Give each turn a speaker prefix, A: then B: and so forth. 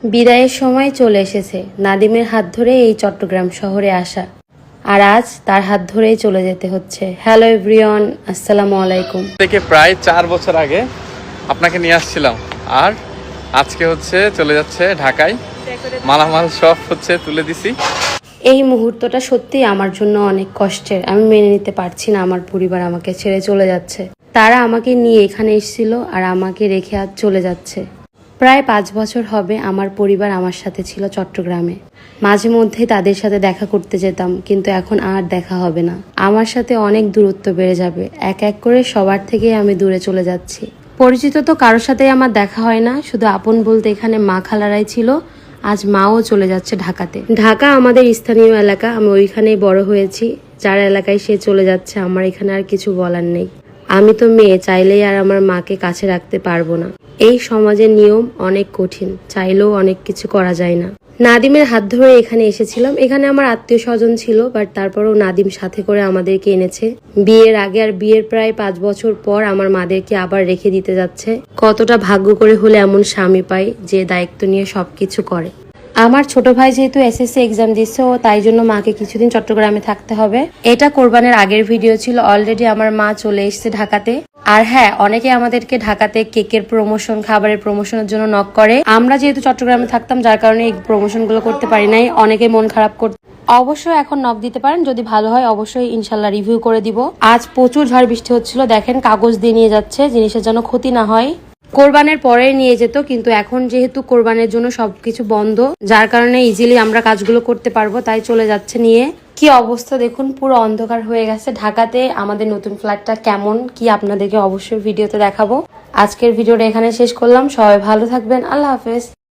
A: বিদায়ের সময় চলে এসেছে নাদিমের হাত ধরে এই চট্টগ্রাম শহরে আসা, আর আজ তার হাত ধরেই চলে যেতে হচ্ছে। হ্যালো এভরিওয়ান, আসসালামু আলাইকুম।
B: থেকে প্রায় 4 বছর আগে আপনাকে নিয়ে আসছিলাম, আর আজকে চলে যাচ্ছে ঢাকায়। মালামাল সব তুলে দিছি।
A: এই মুহূর্তটা সত্যি আমার জন্য অনেক কষ্টের। আমি মেনে নিতে পারছি না আমার পরিবার আমাকে ছেড়ে চলে যাচ্ছে। তারা আমাকে নিয়ে এখানে এসেছিল আর আমাকে রেখে আজ চলে যাচ্ছে। প্রায় 5 বছর হবে আমার পরিবার আমার সাথে ছিল চট্টগ্রামে। মাঝে মধ্যে তাদের সাথে দেখা করতে যেতাম, কিন্তু এখন আর দেখা হবে না। আমার সাথে অনেক দূরত্ব বেড়ে যাবে। এক এক করে সবার থেকে আমি দূরে চলে যাচ্ছি। পরিচিত তো কারোর সাথেই আমার দেখা হয় না, শুধু আপন বলতে এখানে মা খালারাই ছিল। আজ মাও চলে যাচ্ছে ঢাকাতে। ঢাকা আমাদের স্থানীয় এলাকা, আমি ওইখানেই বড় হয়েছি। যার এলাকায় সে চলে যাচ্ছে, আমার এখানে আর কিছু বলার নেই। আমি তো মেয়ে, চাইলেই আর আমার মাকে কাছে রাখতে পারবো না। এই সমাজের নিয়ম অনেক কঠিন, চাইলেও অনেক কিছু করা যায় না। নাদিমের হাত ধরে এখানে এসেছিলাম। এখানে আমার আত্মীয় স্বজন ছিল, বাট তারপরেও নাদিম সাথে করে আমাদেরকে এনেছে বিয়ের আগে। আর বিয়ের প্রায় 5 বছর পর আমার মাদেরকে আবার রেখে দিতে যাচ্ছে। কতটা ভাগ্য করে হলে এমন স্বামী পাই যে দায়িত্ব নিয়ে সবকিছু করে। আমার ছোট ভাই যেহেতু এসএসসি এক্সাম দিচ্ছে, ও তাই জন্য মাকে কিছুদিন চট্টগ্রামে থাকতে হবে। এটা কোরবানের আগের ভিডিও ছিল। অলরেডি আমার মা চলে এসেছে ঢাকাতে। আর হ্যাঁ, অনেকে আমাদেরকে ঢাকাতে কেকের প্রমোশন, খাবারের প্রমোশনের জন্য নক করে। আমরা যেহেতু চট্টগ্রামে থাকতাম, যার কারণে এই প্রমোশন গুলো করতে পারি নাই। অনেকে মন খারাপ করতে। অবশ্যই এখন নক দিতে পারেন, যদি ভালো হয় অবশ্যই ইনশাল্লাহ রিভিউ করে দিব। আজ প্রচুর ঝড় বৃষ্টি হচ্ছিল, দেখেন কাগজ দিয়ে নিয়ে যাচ্ছে, জিনিসের যেন ক্ষতি না হয়। কোরবানের পরে নিয়ে যেত, কিন্তু এখন যেহেতু কোরবানের জন্য সবকিছু বন্ধ, যার কারণে ইজিলি আমরা কাজগুলো করতে পারবো, তাই চলে যাচ্ছে নিয়ে। কি অবস্থা দেখুন, পুরো অন্ধকার হয়ে গেছে ঢাকাতে। আমাদের নতুন ফ্ল্যাটটা কেমন কি আপনাদেরকে অবশ্যই ভিডিওতে দেখাবো। আজকের ভিডিওটা এখানে শেষ করলাম। সবাই ভালো থাকবেন, আল্লাহ হাফেজ।